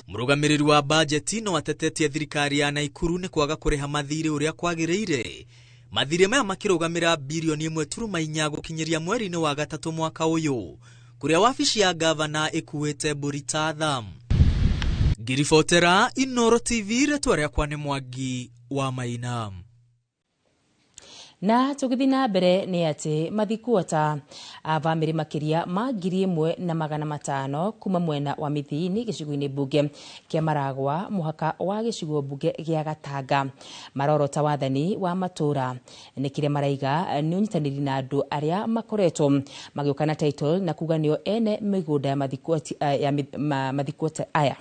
Mũrũgamĩrĩri wa bajeti no atetetie thirikari ya Naikuru nĩ kwaga kũrĩha mathirĩ ũrĩa kwagĩrĩire. Mathirĩ maya makĩrũgamĩra bilioni 1.4 gũkinyĩria mweri-inĩ wa gatatũ mwaka ũyũ, kũrĩa wabici ya gavana ĩkuĩte mbũri ta tha. Ngiribotera Inooro TV, rĩtwa rĩakwa nĩ Mwangi wa Maina. Na tũgĩthiĩ na mbere nĩ atĩ mathikuota bamĩrĩ makĩria ma 1,500 kuma mwena wa Mithini gĩcigo-inĩ mbunge kĩa Maragwa mũhaka wa gĩcigo mbunge gĩa Gatanga marorota wathani wa matũra nĩ kĩrĩa maraiga nĩ ũnyitanĩri na andũ arĩa makoretwo magĩũka na title na kuga nĩo ene mĩgũnda ya mathikuota aya.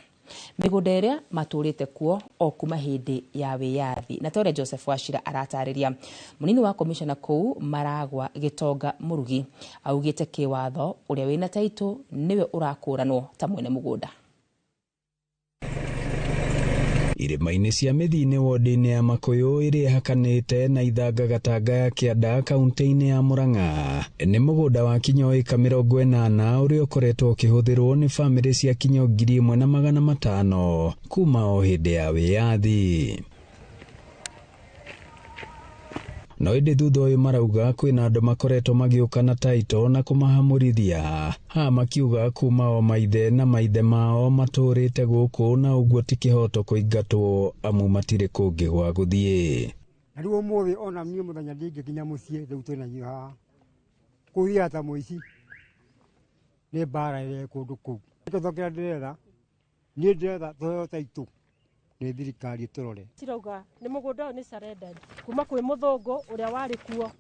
Mĩgũnda ĩrĩa matũrĩte kuo o kuma hĩndĩ ya wĩyathi. Na tore Joseph Wachira aratarĩria. Mũnini wa komishona kũu Maragwa Gĩtonga Mũrugi augĩte kĩwatho ũrĩa wĩna title nĩwe ũrakũranwo ta mwene mũgũnda. Irĩma-inĩ cia Mithini wodi-inĩ ya Makuyu ĩrĩa hakanĩte na Ithanga Gatanga ya Kĩanda kaunti-inĩ ya Murang'a nĩ mũgũnda wa kinyo ĩka 80 ũrĩa ũkoretwo ũkĩhũthĩrwo nĩ bamĩrĩ cia kinyo 1,500 kuma o hĩndĩ ya wĩyathi. No ĩndĩ thutha ũyũ marauga kwĩna andũ makoretwo magĩũka na title na kũmahamũrithia, ha makiuga kuma o maithe na maithe mao matũrĩte gũkũ na ũguo ti kĩhoto kũingatwo amu matirĩ kũngĩ gwa gũthiĩ. Na rĩu ũmũthĩ ona niĩ mũthenya ndingĩkinya mũciĩ rĩu twĩna inyuĩ haha kũthiaga ta mũici nĩ mbara ĩrĩa kũndũ kũu. Gĩthomo ndĩretha niĩ ndĩretha tũheo title nĩ thirikari tũrore. Tirauga nĩ mũgũnda ũyũ nĩ surrendered kuma kwĩ mũthũngũ ũrĩa warĩ kuo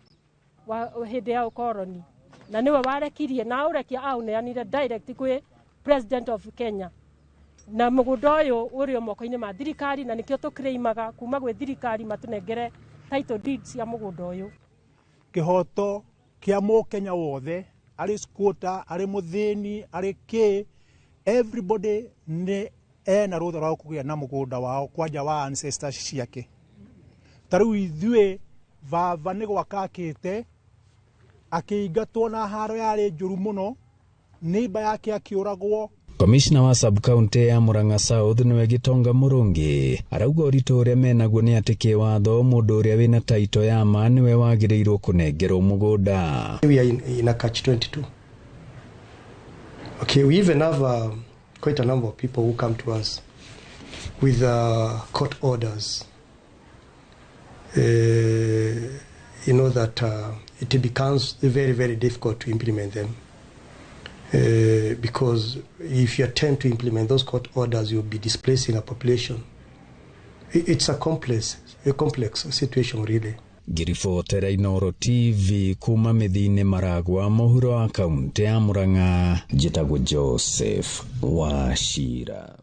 wa hĩndĩ ya ũkoroni na nĩwe warekirie na ũrekia auneanire direct kwĩ president of Kenya. Na mũgũnda ũyũ ũrĩ moko-inĩ ma thirikari na nĩkĩo tũkĩrĩmaga kuma gwĩ thirikari matũnengere title deeds ya mũgũnda ũyũ. Kĩhoto kĩa Mũkenya wothe arĩ squatter arĩ mũthĩni arĩ kĩ everybody nĩ ena rũtha rwa kũgĩa na mũgũnda wao kwanja wa ancestors ciake. Tarĩu ithuĩ baba nĩ gwakakĩte akĩingatwo na haro yarĩ njũru mũno, neighbor yake akĩũragwo. Komishna wa sub-county ya Murang'a South nĩwe Gĩtonga Mũrũngi arauga ũritũ ũrĩa menaguo nĩ atĩ kĩwatho mũndũ ũrĩa wĩna title ya ma nĩwe wagĩrĩirwo kũnengerwo mũgũnda. We are in a catch-22. Okay, we even have quite a number of people who come to us with court orders. You know that it becomes very, very difficult to implement them because if you attempt to implement those court orders, you'll be displacing a population. It's a complex situation really. Ngiribotera Inooro TV kuma Mithini Maragwa mũhuro wa kaunti ya Murang'a, njĩtagwo Joseph Wachira.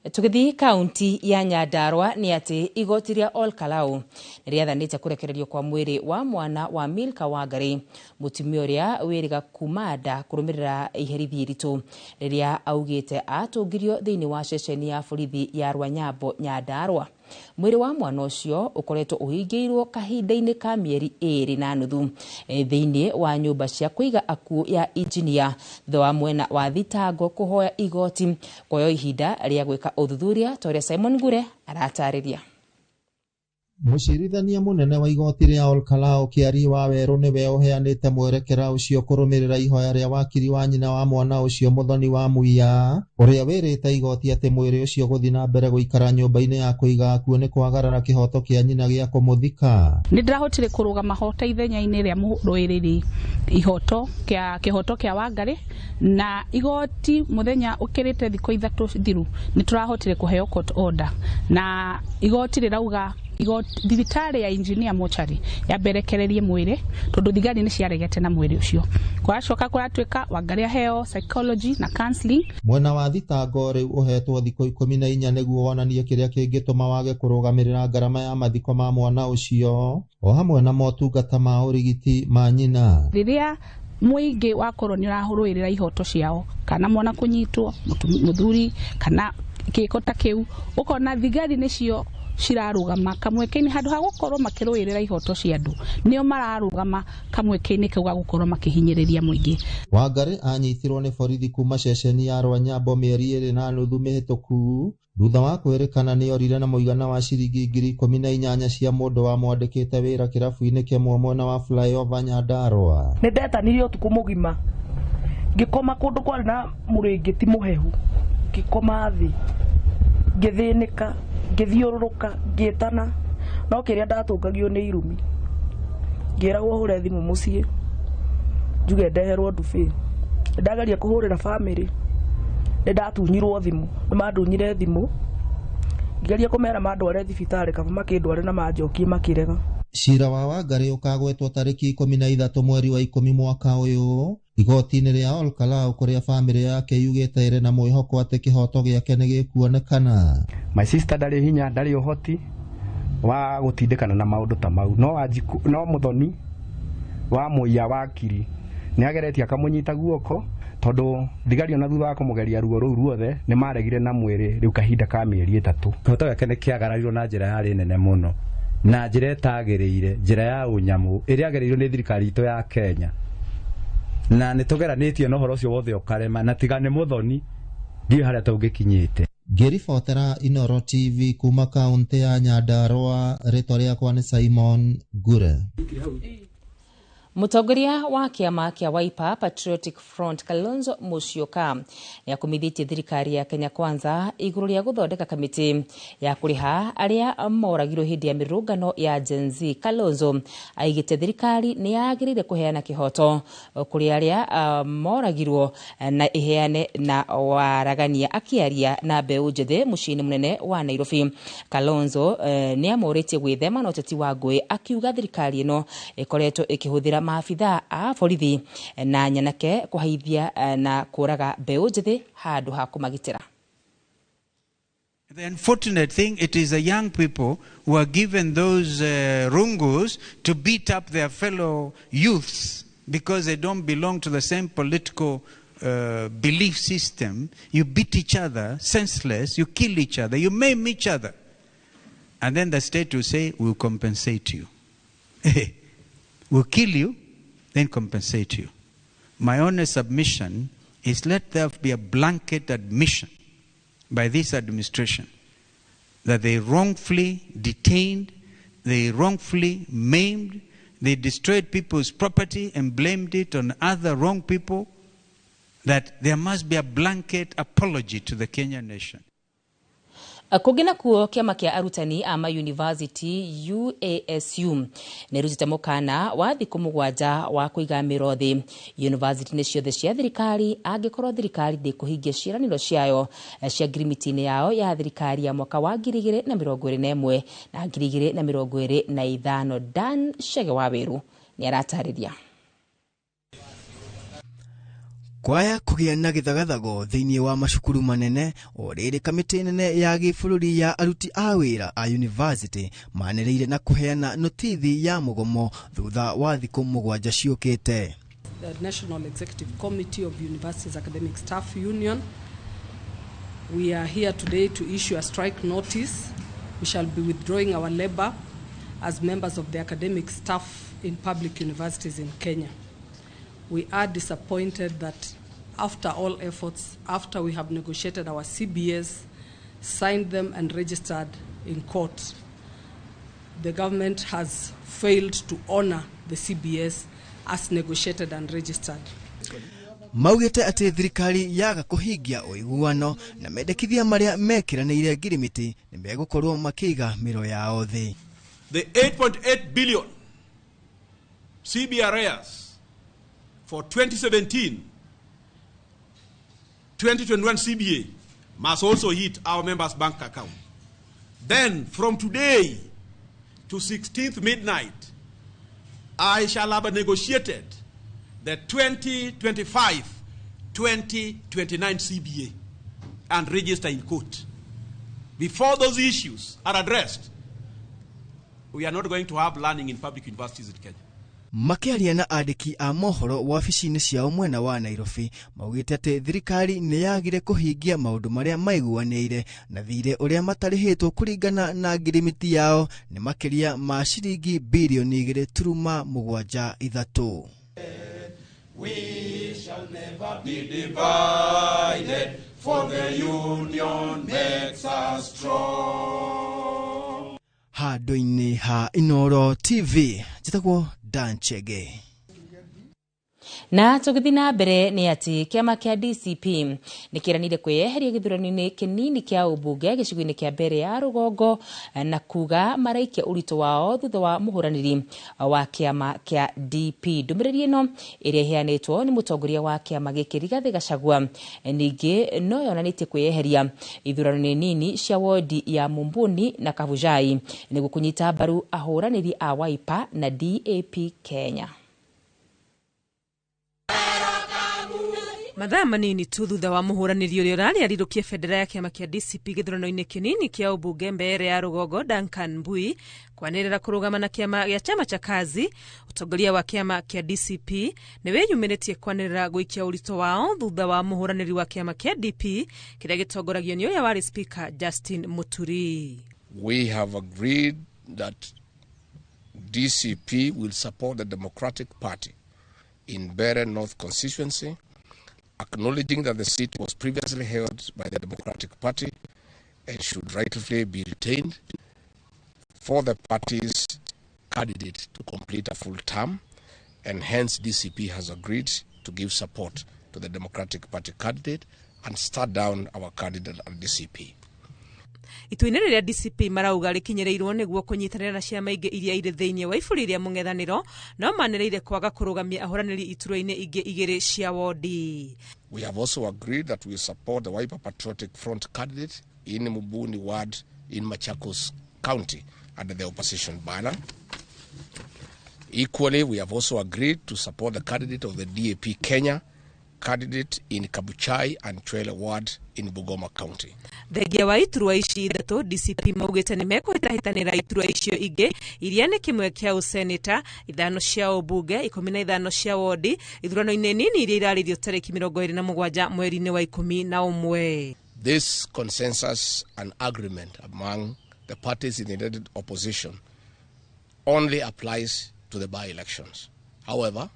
Tũgĩthiĩ kaunti ya Nyandarua nĩ atĩ igoti rĩa Ol Kalou nĩrĩathanĩte kũrekererio kwa mwĩrĩ wa mwana wa Milka Wangari, mũtumia ũrĩa wĩrĩga kuma nda kũrũmĩrĩra iherithia iritũ rĩrĩa augĩte atũngirio thĩinĩ wa ceceni ya borithi ya Rwanyambo Nyandarua. Mwĩrĩ wa mwana ũcio ũkoretwo ũhingĩirwo kahinda-inĩ ka mĩeri 2.5 thĩinĩ wa nyũmba cia kũiga akuũ ya engineer thutha wa mwena wa thitango kũhoya igoti kuoya ihinda rĩa gwĩka ũthuthuria. Torĩa Simon Ngure aratarĩria. Mucirithania munene wa igoti ria Olkalao Kiari wa Weru niwe uheanite mwerekera ucio kurumirira ihoya ria wakiri wa nyina wa mwana ucio Muthoni wa Muiya uria wirite igoti ati mwiri ucio guthi na mbere guikara nyumba-ini ya kuiga akuo ni kwagarara kihoto kia nyina gia kumuthika. Ni ndirahotire kurugama hota ithenya-ini ria muhurwiriri ihoto kia Wangari na igoti muthenya ukirite thiko ithatu thiru ni turahotire kuheo court order na igoti rirauga thibitari ya engineer mochari yaberekererie mwiri tondu thigari ni ciaregete na mwiri ucio kwacoka kuratuika Wangari aheo psychology na counseling. Mwena wa thitango riu uhetwo thiko 14 niguo wonanie kiria kingituma wage kurugamirira ngarama ya mathiko ma mwana ucio o hamwe na motungata ma urigiti ma nyina. Riria muingi wa koroni urahurwirira ihoto ciao kana mwana kunyitwo muthuri kana kikota kiu ukona thigari nicio cirarugama kamweke-ini handu ha gukorwo makirwirira ihoto cia andu nio mararugama kamweke-ini kau ga gukorwo makihinyiriria muingi. Wangari anyitirwo ni borithi kuma ceceni ya Rwanyambo mieri 2.5 mihituku thutha wa kwerekana ni orire na muigana wa ciringi 18,000 cia mundu wa mwandikite wira kirabu-ini kimwe mwena wa flyover Nyandarua. Ni ndetanirio tuku mugima ngikoma kundu kwari na muringiti muhehu ngikoma thi ngithinika ngithiururuka ngitana no kiria ndatungagio ni irumi ngiragwo hure thimu mucii njuge ndeherwo ndubi ndagaria kuhurira family ndatunyirwo thimu mandunyire thimu ngeria kumera mandware thibitari kaba makindware na manjokie makirega. Cira wa Wangari ukagwetwo tariki 13 mweri wa 10 mwaka uyu igoti-ini ria Olkalao kuria family yake yugite ire na mwihoko ati kihoto giake ni gikuonekana. My sister ndari hinya ndari uhoti wa gutindikana na maundu ta mau no Muthoni wa Muiya wakiri ni ageretie akamunyita guoko tondu thigari ona thutha wa kumugeria ruo ruu ruothe ni maregire na mwiri riu kahinda ka mieri 3. Kihoto giake ni kiagararirwo na njira yari nene muno na njira etagiriire njira ya unyamu iria ageririrwo ni thirikari itu ya Kenya na nitugeranitie no horo ucio wothe ukarema na tigane Muthoni ndio haria tungikinyite. Ngiribotera Inoro TV kuma kaunti ya Nyandarua, ritwa riakwa ni Simon Gure. Mutongoria wa kiama kia Wiper Patriotic Front Kalonzo Musyoka ni akumithitie thirikari ya Kenya Kwanza iguru ria guthondeka kamiti ya kuriha aria moragirwo hindi ya mirungano ya Gen Z. Kalonzo aigite thirikari ni yagirire kuheana kihoto kuri aria moragirwo na iheane na waragania akiaria na mbeu njithe mucini munene wa Nairobi. Kalonzo ni amoritie gwithema na uteti wa ngui akiuga thirikari ino ikoretwo ikihuthira maafitha a borithi na nyanake kuhaithia na kuraga mbeu njithe handu ha kumagitira. The unfortunate thing, it is the young people who are given those rungus to beat up their fellow youths because they don't belong to the same political belief system. You beat each other senseless, you kill each other, you maim each other. And then the state will say, we'll compensate you. We'll kill you, then compensate you. My honest submission is let there be a blanket admission by this administration that they wrongfully detained, they wrongfully maimed, they destroyed people's property and blamed it on other wrong people, that there must be a blanket apology to the Kenyan nation. Kugina kuo kiama kia arutani ama university UASU nerutite mukana wa thiku 7 wa kuiga mirothi university ni ciothe cia thirikari angikorwo thirikari ndikuhingia ciraniro ciayo cia ngirimiti-ini yao ya thirikari ya mwaka wa 2021 na 2025. Dan Shege wa Weru ni aratariria. Kwaya kugia na githagathago thiini wa mashukuru manene o riri kamiti nene ya gibũrũri ya aruti a wĩra a university manereire na kuheana notithi ya mugomo thutha wa thiku 7 ciukite. The National Executive Committee of Universities Academic Staff Union, we are here today to issue a strike notice. We shall be withdrawing our labor as members of the academic staff in public universities in Kenya. We are disappointed that after all efforts, after we have negotiated our CBAs, signed them and registered in court, the government has failed to honor the CBS as negotiated and registered. Maugite ati thirikari yaga kuhingia uiguano na mendekithia maria mekiranire ngirimiti ni megukorwo makiga miro yao thi. The 8.8 billion CBRS for 2017-2021 CBA must also hit our members' bank account. Then, from today to 16th midnight, I shall have negotiated the 2025-2029 CBA and register in court. Before those issues are addressed, we are not going to have learning in public universities in Kenya. Makiaria na andiki a mohoro wabici-ini ciao mwena wa Nairobi maugite ati thirikari ni yagire kuhingia maundu maria maiguanire na thire uria matarihitwo kuringana na ngirimiti yao ni makiria ma ciringi bilioni 2.73. We shall never be divided, for the union makes us strong. Handu-ini ha Inooro TV jitagwo Dan Chege. Na tugithi na mbere ni ati kiama kia DCP nikiranire kweheria githurano-ini kinini kia ubunge gicigo-ini kia mbere ya Rugongo na kuga maraikia urito wao thutha wa muhuraniri wa kiama kia DP. Ndumiriri ino iria iheanitwo ni mutongoria wa kiama giki Rigathi Gachagua ningi no yonanitie kweheria ithurano-ini nini cia wodi ya Mumbuni na Kavujai niguo kunyita mbaru ahuraniri a Wiper na DAP Kenya. Mathaa manini tu thutha wa muhuraniri uria urari arirukie federa ya kiama kia DCP githurano-ini kinini kia ubunge mbere ya Rugongo Duncan Mbui kwanirira kurugama na kiama ya chama cha kazi, utongoria wa kiama kia DCP ni weyumiritie kwanirira guikia urito wao thutha wa muhuraniri wa kiama kia DP kiria gitongoragio ni uria wari speaker Justin Muturi. We have agreed that DCP will support the Democratic Party in Bere North constituency, acknowledging that the seat was previously held by the Democratic Party and should rightfully be retained for the party's candidate to complete a full term, and hence DCP has agreed to give support to the Democratic Party candidate and start down our candidate at DCP. Ituine riria DCP marauga rikinyereirwo niguo kunyitanira na ciama ingi iria iri thiini wa iburi ria mungethaniro no manereire kwaga kurugamia ahuraniri ituro-ini ingi igiri cia wodi. We have also agreed that we support the Wiper Patriotic Front candidate in Mumbuni ward in Machakos County under the opposition banner. Equally, we have also agreed to support the candidate of the DAP Kenya candidate in Kabuchai and Chwele ward in Bungoma County. Thengia wa iturwa ici ithatu DCP maugite ni mekwitahitanira iturwa icio ingi iria ni kimwe kia useneta, ithano cia ubunge, 15 cia wodi, ithurano-ini nini iria iraririo tariki 27 mweri-ini wa 11. This consensus and agreement among the parties in the united opposition only applies to the by-elections. However,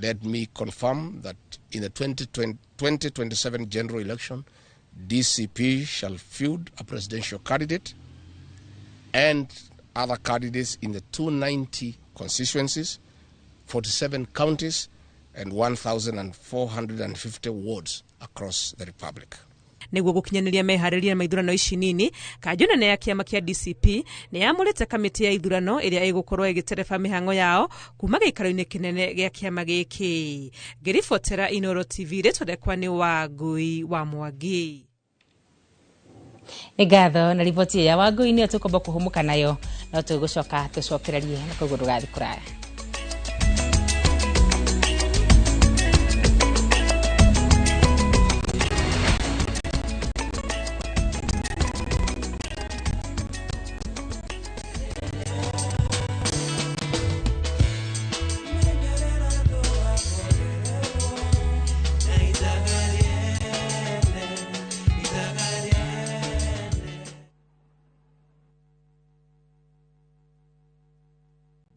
let me confirm that in the 2027 general election, DCP shall field a presidential candidate and other candidates in the 290 constituencies, 47 counties, and 1,450 wards across the Republic. Niguo gukinyaniria mehariria maithurano ici nini, kanjuna ne ya kiama kia DCP ni yamurite kamiti ya ithurano iria igukorwo igitereba mihango yao kuma giikaro-ini kinene gia kiama giki. Ngiribotera Inooro TV ritondekwa ni Wangui wa Mwangi. Igatho na riboti ya Wangui ni tukomba kuhumuka nayo no tugucoka tucokererie na koguo ndugathi kuraya.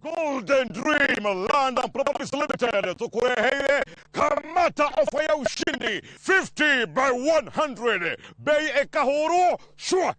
Golden Dream Land and Properties Limited tukurehere kamata ofa ya ushindi 50 by 100 bei ekahoro shua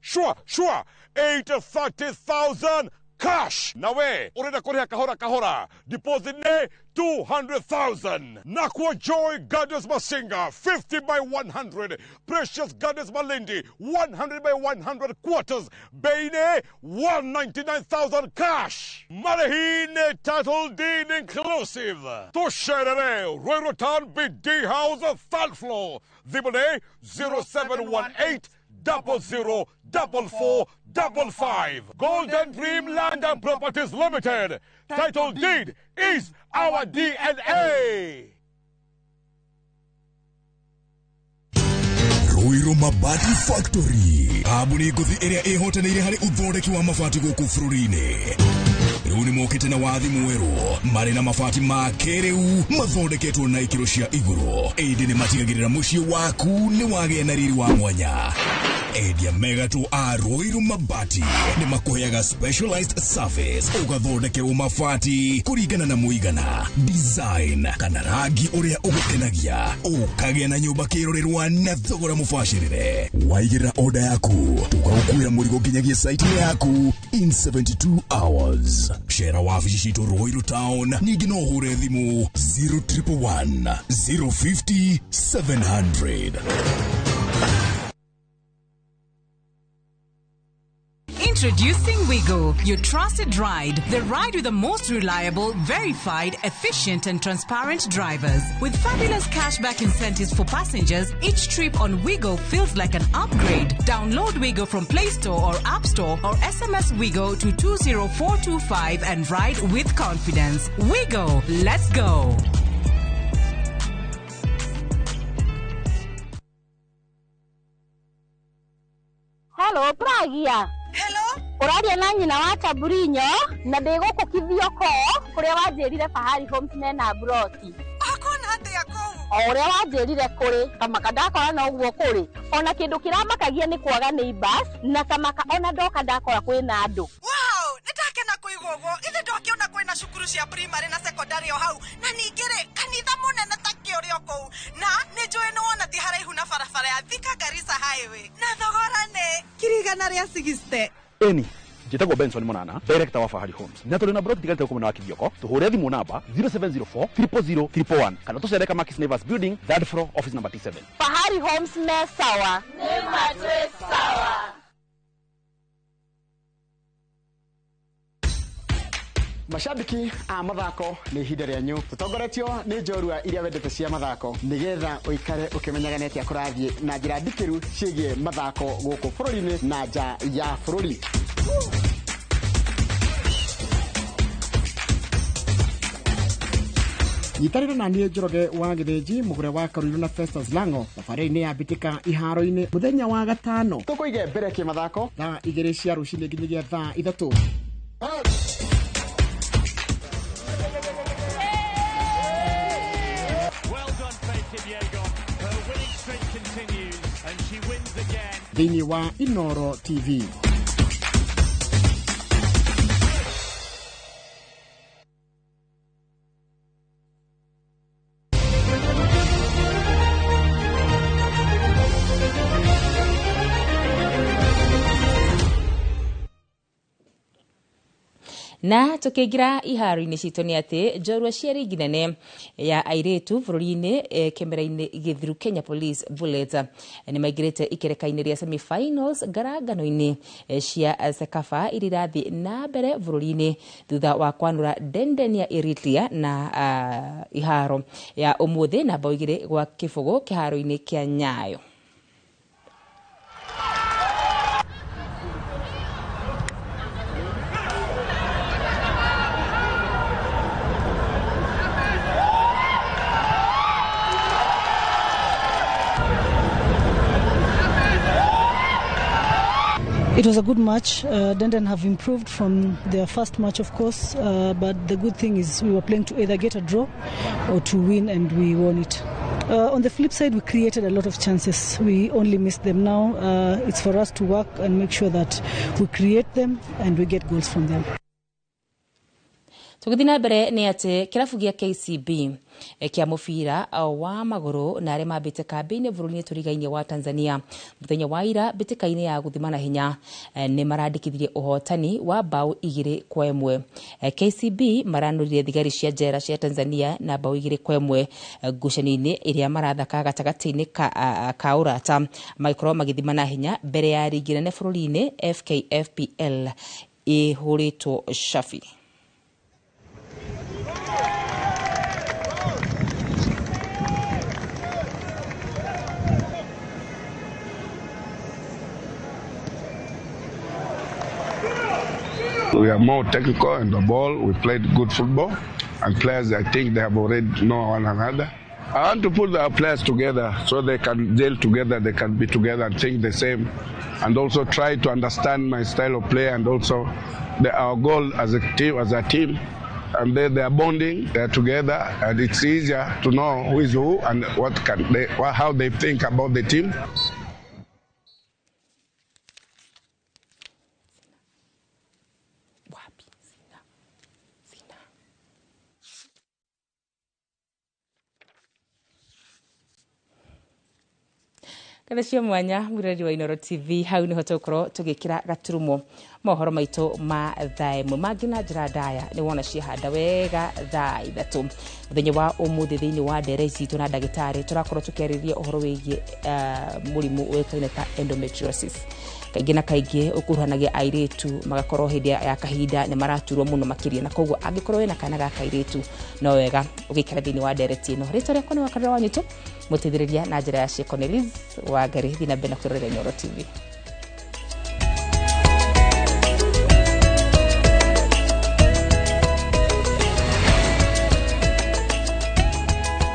830,000 cash. Nawe, ureda korea kahora kahora. Deposit ne 200,000. Nakwa Joy Goddess Masinga, 50 by 100. Precious Goddess Malindi, 100 by 100 quarters. Baine, 199,000 cash. Marahine title deed inclusive. Tosherere, Royrotan BD House, third floor. Zibone, 0718 004455. Golden Dream Land and Properties Limited. Title deed is our DNA. Ruiru Mabati Factory. Abuni guthi area ehotanire hari uthondeki wa mabati guku bururi-ini. Riu ni mokite na wathi mweru mari na mabati ma keriu mathondeketwo na ikiro cia iguru. Indi ni matigagirira mucii waku ni wagia na riri wa mwanya. Endia mega tu a Ruiru Mabati ni makuheaga specialized service ugathondekerwo mabati kuringana na muigana, design kana rangi uria ugukenagia, ukagia na nyumba kirorerwa na thogora mubashirire. Waigirira order yaku tugagukuira murigo nginyagia site yaku in 72 hours. Shera wabici citu Ruiru Town, ningi no hure thimu 0111 050 700. Introducing Wigo, your trusted ride. The ride with the most reliable, verified, efficient and transparent drivers. With fabulous cashback incentives for passengers, each trip on Wigo feels like an upgrade. Download Wigo from Play Store or App Store or SMS Wigo to 20425 and ride with confidence. Wigo, let's go. Hello, Pragia. Hello? Uraria na nyina wa Taburinyo na ndigukukithio ko kuria wanjirire Fahari Homes mena broti. Akona atia ko? Uria wanjirire kuri kamaka ndakora na uguo kuri. Ona kindu kiramakagia ni kwaga neighbors na kamaka ona ndoka ndakora kwina andu. Wow, nitakena kuigugo. Ithe ndokiona kwina cukuru cia primary na secondary o hau. Na ningire kanitha munene takio rio kou. Na nijoe no ona ti haraihu na barabara ya Thika Garissa Highway. Na thogora ne kirigana ria 60. Eni, njitagwo Benson Munana, director wa Fahari Homes. Na tuli na broti tigalite kumuna wa Kithioko, tuhure thimu namba 0704 000 111 kana tucereka Makis Nevers Building, third floor, office number T7. Fahari Homes me sawa. Nema twe sawa. Mashabiki a mathako ni ihinda rĩanyu tutongoretio ni njorua iria wendete cia mathako nigetha uikare ukimenyaga neti akurathie na njira ndikiru ciĩgie mathako gũkũ bũrũri-inĩ na nja ya bũrũri. Nyitarĩra na niĩ Njoroge wa Gĩthĩnji mũgũre wa Karũirũ na Festus Lango thabarĩ-inĩ ya mbĩtĩka iharo-inĩ mũthenya wa gatano tũkũige mbere kĩmathako thaa 2 cia rũcinĩ nginyagia thaa 3. Thĩinĩ wa Inoro TV. Na tukiingira iharo-inĩ citũ nĩ atĩ njorua cia rigi nene ya airĩtu bũrũri-inĩ kĩmera-inĩ gĩthiru Kenya Police Bullets nĩ maingĩrĩte ikereka-inĩ rĩa semi-finals ngarangano-inĩ cia Sekafa iria irathiĩ na mbere bũrũri-inĩ thutha wa kwanũra Denden ya Eritrea na iharo ya ũmũthĩ na bao 2 gwa kĩbũgũ kĩharo-inĩ kĩa Nyayo. It was a good match. Denden have improved from their first match, of course, but the good thing is we were playing to either get a draw or to win, and we won it. On the flip side, we created a lot of chances. We only missed them. Now it's for us to work and make sure that we create them and we get goals from them. Tugithina mbere ni ati kirabu gia KCB kia mubira wa maguru na arĩa mambĩte kambĩ-inĩ bũrũri-inĩ tũrigainie wa Tanzania mũthenya wa ira mbĩtĩka-inĩ ya gũthimana hinya nĩ marandĩkithirie ũhotani wa bao 2-1. KCB maranũrire thigari cia njera cia Tanzania na bao 2-1 ngucanio-inĩ ĩrĩa marathaka gatagatĩ-inĩ ka ũrata magĩkorwo magĩthimana hinya mbere ya rigi nene bũrũri-inĩ FKFPL ĩhũrĩtwo Shafi. We are more technical in the ball. We played good football, and players, I think they have already know one another. I want to put our players together so they can deal together, they can be together and think the same, and also try to understand my style of play, and also our goal as a team. And they are bonding, they are together, and it's easier to know who is who and how they think about the team. Kada cia mwanya mwirari wa Inooro TV hau niho tũkorwo tũgĩkĩra gaturumo mohoro maitũ ma thaa ĩmwe mangĩ na njĩra ndaya nĩ wona ciahanda wega thaa 3 mũthenya wa ũmũthĩ thĩinĩ wa ndere citũ na ndagĩtarĩ tũrakorwo tũkĩarĩrĩria ũhoro wĩgiĩ mũrimũ ũĩkaine ta endometriosis. Kaingĩ na kaingĩ ũkuruhanagia airĩtu magakorwo hĩndĩ ya kahinda nĩ maraturwo mũno makĩria, na koguo angĩkorwo wĩna kana ga kairĩtu no wega ũgĩikara thĩinĩ wa ndereti ĩno. Rĩtwa rĩakwa nĩ Wakarĩra Wanyitũ, mũteithĩrĩria na njĩra ya Cornelius Wangari. Thiĩ na mbere na kwĩrorera Inooro TV.